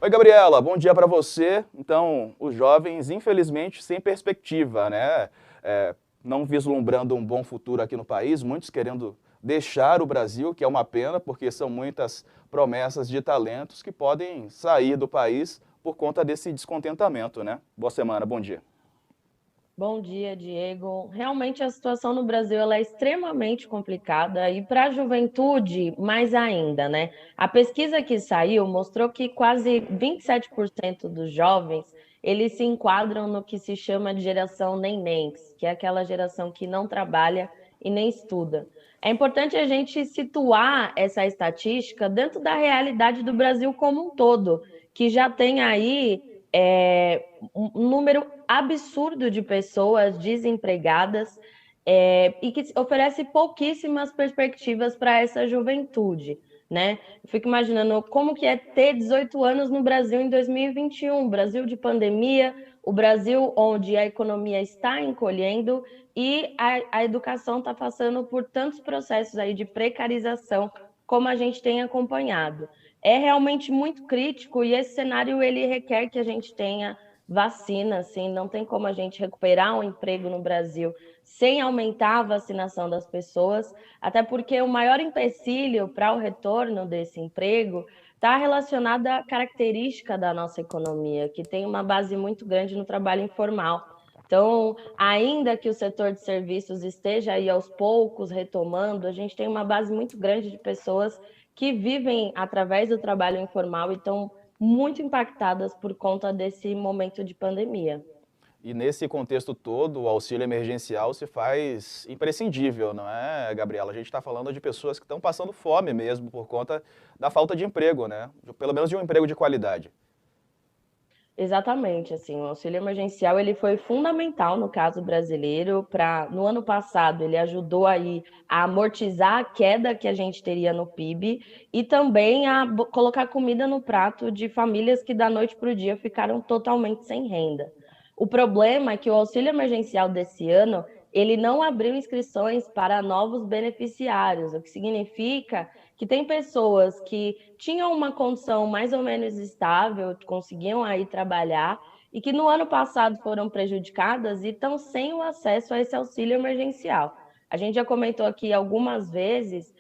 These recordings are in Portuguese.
Oi, Gabriela, bom dia para você. Então, os jovens, infelizmente, sem perspectiva, né? Não vislumbrando um bom futuro aqui no país, muitos querendo deixar o Brasil, que é uma pena, porque são muitas promessas de talentos que podem sair do país por conta desse descontentamento, né? Boa semana, bom dia. Bom dia, Diego. Realmente a situação no Brasil ela é extremamente complicada e para a juventude mais ainda, né? A pesquisa que saiu mostrou que quase 27% dos jovens eles se enquadram no que se chama de geração nenenks, que é aquela geração que não trabalha e nem estuda. É importante a gente situar essa estatística dentro da realidade do Brasil como um todo, que já tem aí um número absurdo de pessoas desempregadas e que oferece pouquíssimas perspectivas para essa juventude, né? Eu fico imaginando como que é ter 18 anos no Brasil em 2021, Brasil de pandemia, o Brasil onde a economia está encolhendo e a educação está passando por tantos processos aí de precarização como a gente tem acompanhado. É realmente muito crítico e esse cenário ele requer que a gente tenha vacina, assim, não tem como a gente recuperar um emprego no Brasil sem aumentar a vacinação das pessoas, até porque o maior empecilho para o retorno desse emprego está relacionado à característica da nossa economia, que tem uma base muito grande no trabalho informal. Então, ainda que o setor de serviços esteja aí aos poucos retomando, a gente tem uma base muito grande de pessoas que vivem através do trabalho informal e estão muito impactadas por conta desse momento de pandemia. E nesse contexto todo, o auxílio emergencial se faz imprescindível, não é, Gabriela? A gente está falando de pessoas que estão passando fome mesmo por conta da falta de emprego, né? Pelo menos de um emprego de qualidade. Exatamente, assim, o auxílio emergencial ele foi fundamental no caso brasileiro para no ano passado ele ajudou aí a amortizar a queda que a gente teria no PIB e também a colocar comida no prato de famílias que da noite para o dia ficaram totalmente sem renda. O problema é que o auxílio emergencial desse ano ele não abriu inscrições para novos beneficiários, o que significa que tem pessoas que tinham uma condição mais ou menos estável, conseguiam aí trabalhar, e que no ano passado foram prejudicadas e estão sem o acesso a esse auxílio emergencial. A gente já comentou aqui algumas vezes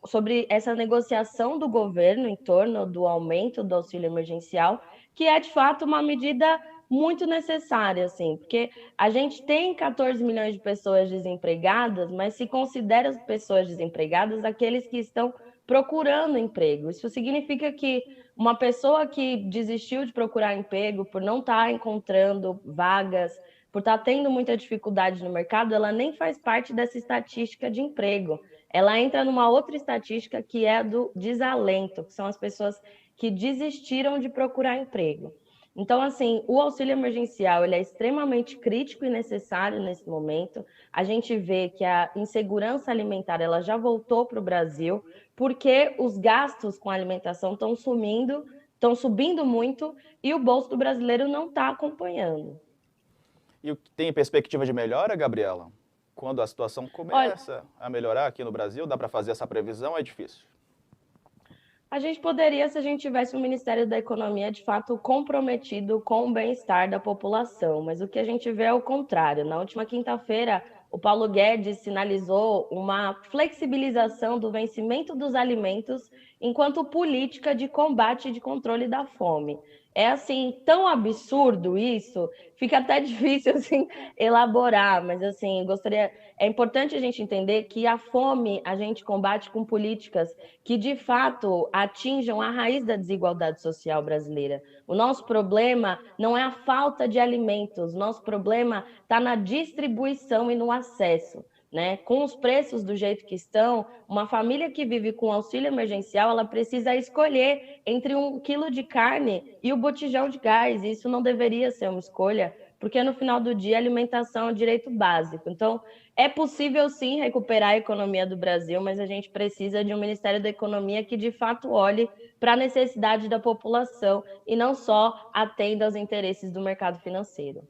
sobre essa negociação do governo em torno do aumento do auxílio emergencial, que é de fato uma medida muito necessária, assim, porque a gente tem 14 milhões de pessoas desempregadas, mas se considera as pessoas desempregadas aqueles que estão procurando emprego. Isso significa que uma pessoa que desistiu de procurar emprego por não estar encontrando vagas, por estar tendo muita dificuldade no mercado, ela nem faz parte dessa estatística de emprego. Ela entra numa outra estatística que é a do desalento, que são as pessoas que desistiram de procurar emprego. Então, assim, o auxílio emergencial ele é extremamente crítico e necessário nesse momento. A gente vê que a insegurança alimentar ela já voltou para o Brasil, porque os gastos com alimentação estão subindo muito e o bolso do brasileiro não está acompanhando. E tem perspectiva de melhora, Gabriela? Quando a situação Olha, começa a melhorar aqui no Brasil, dá para fazer essa previsão? É difícil. a gente poderia, se a gente tivesse um Ministério da Economia de fato comprometido com o bem-estar da população, mas o que a gente vê é o contrário. Na última quinta-feira, o Paulo Guedes sinalizou uma flexibilização do vencimento dos alimentos enquanto política de combate e de controle da fome. É assim, tão absurdo isso, fica até difícil assim elaborar, mas assim, gostaria, é importante a gente entender que a fome a gente combate com políticas que de fato atinjam a raiz da desigualdade social brasileira. O nosso problema não é a falta de alimentos, o nosso problema está na distribuição e no acesso. Né? Com os preços do jeito que estão, uma família que vive com auxílio emergencial, ela precisa escolher entre 1 quilo de carne e o botijão de gás. E isso não deveria ser uma escolha, porque no final do dia a alimentação é um direito básico. Então, é possível sim recuperar a economia do Brasil, mas a gente precisa de um Ministério da Economia que de fato olhe para a necessidade da população e não só atenda aos interesses do mercado financeiro.